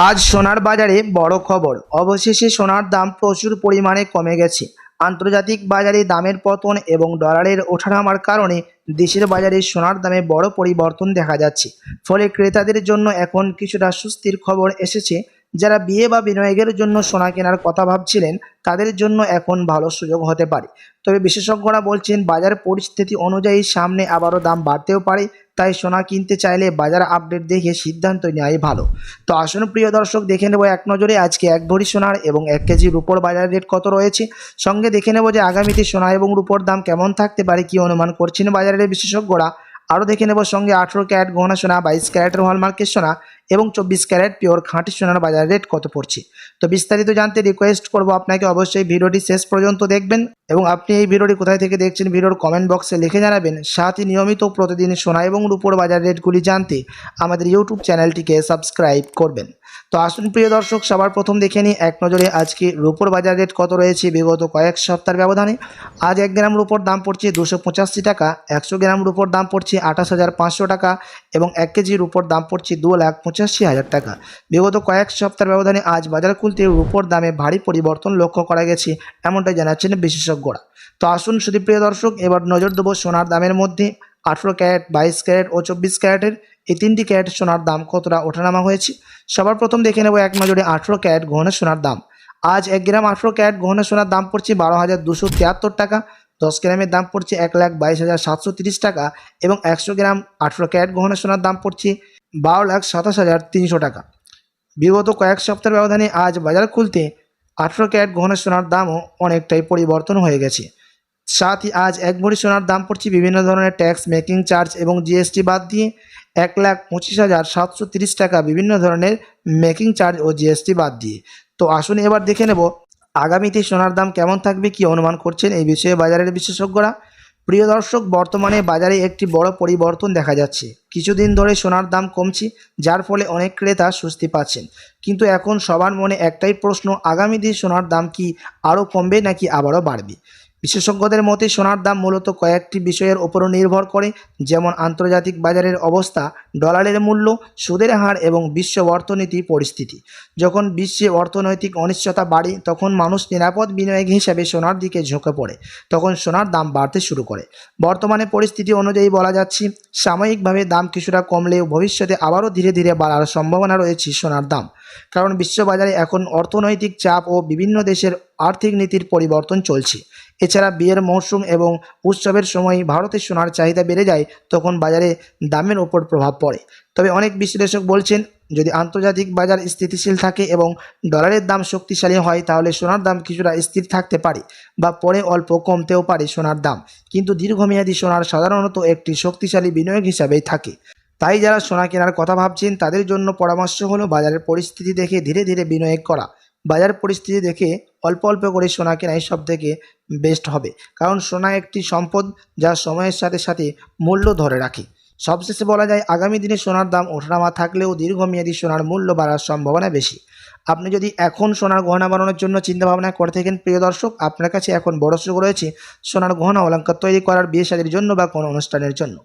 আজ সোনার বাজারে বড় খবর। অবশেষে সোনার দাম প্রচুর পরিমাণে কমে গেছে। আন্তর্জাতিক বাজারে দামের পতন এবং ডলারের ওঠানামার কারণে দেশের বাজারে সোনার দামে বড় পরিবর্তন দেখা যাচ্ছে। ফলে ক্রেতাদের জন্য এখন কিছুটা স্বস্তির খবর এসেছে। যারা বিয়ে বা বিনিয়োগের জন্য সোনা কেনার কথা ভাবছিলেন তাদের জন্য এখন ভালো সুযোগ হতে পারে। তবে বিশেষজ্ঞরা বলছেন বাজার পরিস্থিতি অনুযায়ী সামনে আবারও দাম বাড়তেও পারে। তাই সোনা কিনতে চাইলে বাজার আপডেট দেখে সিদ্ধান্ত নেওয়াই ভালো। তো আসুন প্রিয় দর্শক, দেখে নেব এক নজরে আজকে এক ভরি সোনার এবং 1 কেজি রূপোর বাজার রেট কত রয়েছে। সঙ্গে দেখে নেব যে আগামীতে সোনা এবং রূপোর দাম কেমন থাকতে পারে, কি অনুমান করছেন বাজারের বিশেষজ্ঞরা। আরও দেখে নেব সঙ্গে 18 ক্যারেট গহনা সোনা, 22 ক্যারেটের হলমার্কের সোনা এবং 24 ক্যারেট পিওর খাঁটি সোনার বাজার রেট কত পড়ছে। তো বিস্তারিত জানতে রিকোয়েস্ট করব আপনাকে অবশ্যই ভিডিওটি শেষ পর্যন্ত দেখবেন এবং আপনি এই ভিডিওটি কোথায় থেকে দেখছেন ভিডিওর কমেন্ট বক্সে লিখে জানাবেন। সাথে নিয়মিত প্রতিদিন সোনা এবং রূপোর বাজার রেটগুলি জানতে আমাদের ইউটিউব চ্যানেলটিকে সাবস্ক্রাইব করবেন। তো আসুন প্রিয় দর্শক, সবার প্রথম দেখে নিই এক নজরে আজকে রূপোর বাজার রেট কত রয়েছে বিগত কয়েক সপ্তাহের ব্যবধানে। আজ 1 গ্রাম রূপোর দাম পড়ছে 285 টাকা, 100 গ্রাম রূপোর দাম পড়ছে 28,500 টাকা এবং 1 কেজি রূপোর দাম পড়ছে 2,85,000 টাকা। বিগত কয়েক সপ্তাহের ব্যবধানে আজ বাজার খুলতে রূপোর দামে ভারী পরিবর্তন লক্ষ্য করা গেছে, এমনটাই জানাচ্ছেন বিশেষজ্ঞরা। তো আসুন শুধু প্রিয় দর্শক, এবার নজর দেবো সোনার দামের মধ্যে। 18 ক্যারেট, 22 ক্যারেট ও 24 ক্যারেটের এই 3টি ক্যারেট সোনার দাম কতটা ওঠানামা হয়েছে। সবার প্রথম দেখে নেব এক নজরে 18 ক্যারেট গহনা সোনার দাম। আজ 1 গ্রাম 18 ক্যারেট গহনা সোনার দাম পড়ছে 12,273 টাকা, 10 গ্রামের দাম পড়ছে 1,22,730 টাকা এবং 100 গ্রাম 18 ক্যারেট গহনা সোনার দাম পড়ছে 12,27,300 টাকা। বিগত কয়েক সপ্তাহের ব্যবধানে আজ বাজার খুলতে 18 ক্যারেট গহনা সোনার দামও অনেকটাই পরিবর্তন হয়ে গেছে। সাথে আজ 1 ভরি সোনার দাম পড়ছে বিভিন্ন ধরনের ট্যাক্স, মেকিং চার্জ এবং জিএসটি বাদ দিয়ে 1,25,730 টাকা, বিভিন্ন ধরনের মেকিং চার্জ ও জিএসটি বাদ দিয়ে। তো আসুন এবার দেখে নেব আগামীতে সোনার দাম কেমন থাকবে, কি অনুমান করছেন এই বিষয়ে বাজারের বিশেষজ্ঞরা। প্রিয় দর্শক, বর্তমানে বাজারে একটি বড় পরিবর্তন দেখা যাচ্ছে। কিছুদিন ধরে সোনার দাম কমছে, যার ফলে অনেক ক্রেতা স্বস্তি পাচ্ছেন। কিন্তু এখন সবার মনে একটাই প্রশ্ন, আগামী দিন সোনার দাম কি আরও কমবে নাকি আবারও বাড়বে। বিশেষজ্ঞদের মতে সোনার দাম মূলত কয়েকটি বিষয়ের উপর নির্ভর করে, যেমন আন্তর্জাতিক বাজারের অবস্থা, ডলারের মূল্য, সুদের হার এবং বিশ্ব অর্থনীতি পরিস্থিতি। যখন বিশ্বে অর্থনৈতিক অনিশ্চয়তা বাড়ে তখন মানুষ নিরাপদ বিনিয়োগ হিসাবে সোনার দিকে ঝুঁকে পড়ে, তখন সোনার দাম বাড়তে শুরু করে। বর্তমানে পরিস্থিতি অনুযায়ী বলা যাচ্ছে সাময়িকভাবে দাম কিছুটা কমলেও ভবিষ্যতে আবারও ধীরে ধীরে বাড়ার সম্ভাবনা রয়েছে সোনার দাম, কারণ বিশ্ববাজারে এখন অর্থনৈতিক চাপ ও বিভিন্ন দেশের আর্থিক নীতির পরিবর্তন চলছে। এছাড়া বিয়ের মৌসুম এবং উৎসবের সময় ভারতের সোনার চাহিদা বেড়ে যায়, তখন বাজারে দামের ওপর প্রভাব পড়ে। তবে অনেক বিশ্লেষক বলছেন যদি আন্তর্জাতিক বাজার স্থিতিশীল থাকে এবং ডলারের দাম শক্তিশালী হয় তাহলে সোনার দাম কিছুটা স্থির থাকতে পারে বা পরে অল্প কমতেও পারে সোনার দাম, কিন্তু দীর্ঘমেয়াদী সোনার সাধারণত একটি শক্তিশালী বিনিয়োগ হিসাবেই থাকে। তাই যারা সোনা কেনার কথা ভাবছেন তাদের জন্য পরামর্শ হলো বাজারের পরিস্থিতি দেখে ধীরে ধীরে বিনিয়োগ করা। বাজার পরিস্থিতি দেখে অল্প অল্প করে সোনা কেনাই সব থেকে বেস্ট হবে, কারণ সোনা একটি সম্পদ যা সময়ের সাথে সাথে মূল্য ধরে রাখে। সবশেষে বলা যায় আগামী দিনে সোনার দাম ওঠানামা থাকলেও দীর্ঘমেয়াদী সোনার মূল্য বাড়ার সম্ভাবনা বেশি। আপনি যদি এখন সোনার গহনা বানানোর জন্য চিন্তাভাবনা করে থাকেন প্রিয় দর্শক, আপনার কাছে এখন বড় সুযোগ রয়েছে সোনার গহনা অলঙ্কার তৈরি করার, বিয়ে শাদীর জন্য বা কোনো অনুষ্ঠানের জন্য।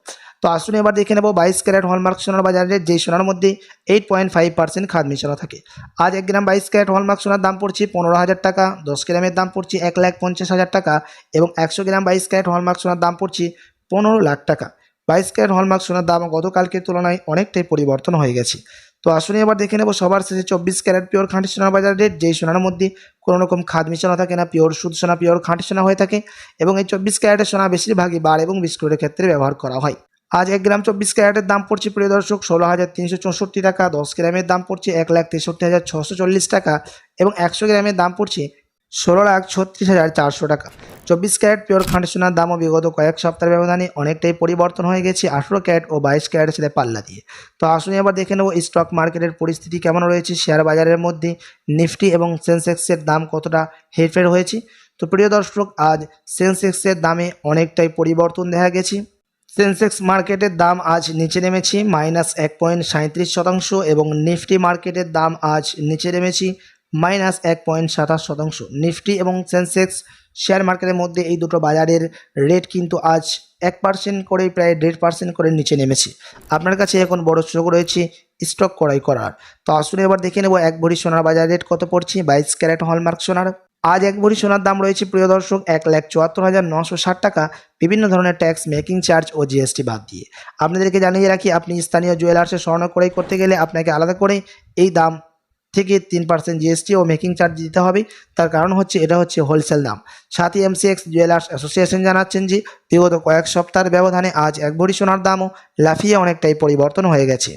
তো আসুন এবার দেখে নেব 22 ক্যারেট হলমার্ক সোনার বাজার রেট, যেই সোনার মধ্যে 8.5% খাদ মিশানো থাকে। আজ 1 গ্রাম 22 ক্যারেট হলমার্ক সোনার দাম পড়ছে 15,000 টাকা, 10 গ্রামের দাম পড়ছে 1,50,000 টাকা এবং 100 গ্রাম 22 ক্যারেট হলমার্ক সোনার দাম পড়ছে 15 লাখ টাকা। 22 ক্যারেট হলমার্ক সোনার দাম গতকালকের তুলনায় অনেকটাই পরিবর্তন হয়ে গেছে। তো আসুন এবার দেখে নেব সবার শেষে 24 ক্যারেট পিওর খাঁটি সোনার বাজার রেট, যেই সোনার মধ্যে কোনো রকম খাদ মিশানো থাকে না, পিওর শুদ্ধ সোনা, পিওর খাঁটি সোনা হয়ে থাকে এবং এই 24 ক্যারেটের সোনা বেশিরভাগই বার এবং বিস্কুটের ক্ষেত্রে ব্যবহার করা হয়। আজ 1 গ্রাম 24 ক্যারেটের দাম পড়ছে প্রিয় দর্শক 16,364 টাকা, 10 গ্রামের দাম পড়ছে 1,63,640 টাকা এবং 100 গ্রামের দাম পড়ছে 16,36,400 টাকা। 24 ক্যারেট পিওর খাঁটি সোনার দামও বিগত কয়েক সপ্তাহের ব্যবধানে অনেকটাই পরিবর্তন হয়ে গেছে 18 ক্যারেট ও 22 ক্যারেটের সাথে পাল্লা দিয়ে। তো আসুন এবার দেখে নেব স্টক মার্কেটের পরিস্থিতি কেমন রয়েছে, শেয়ার বাজারের মধ্যে নিফটি এবং সেন্সেক্সের দাম কতটা হেরফের হয়েছে। তো প্রিয় দর্শক, আজ সেন্সেক্সের দামে অনেকটাই পরিবর্তন দেখা গেছে। সেন্সেক্স মার্কেটের দাম আজ নিচে নেমেছে -1.37% এবং নিফটি মার্কেটের দাম আজ নিচে নেমেছে -1.27%। নিফটি এবং সেন্সেক্স শেয়ার মার্কেটের মধ্যে এই দুটো বাজারের রেট কিন্তু আজ 1% করে প্রায় 1.5% করে নিচে নেমেছে। আপনার কাছে এখন বড় সুযোগ রয়েছে স্টক ক্রয় করার। তো আসুন এবার দেখে নেব 1 ভরি সোনার বাজার রেট কত পড়ছে 22 ক্যারেট হলমার্ক সোনার। আজ 1 ভরি সোনার দাম রয়েছে প্রিয় দর্শক 1,74,960 টাকা, বিভিন্ন ধরনের ট্যাক্স, মেকিং চার্জ ও জিএসটি বাদ দিয়ে। আপনাদেরকে জানিয়ে রাখি, আপনি স্থানীয় জুয়েলার্সে স্বর্ণ ক্রয় করতে গেলে আপনাকে আলাদা করে এই দাম থেকে 3% জিএসটি ও মেকিং চার্জ দিতে হবে। তার কারণ হচ্ছে এটা হচ্ছে হোলসেল দাম। সাথে এমসিএক্স জুয়েলার্স অ্যাসোসিয়েশন জানাচ্ছেন যে বিগত কয়েক সপ্তাহের ব্যবধানে আজ 1 ভরি সোনার দামও লাফিয়ে অনেকটাই পরিবর্তন হয়ে গেছে।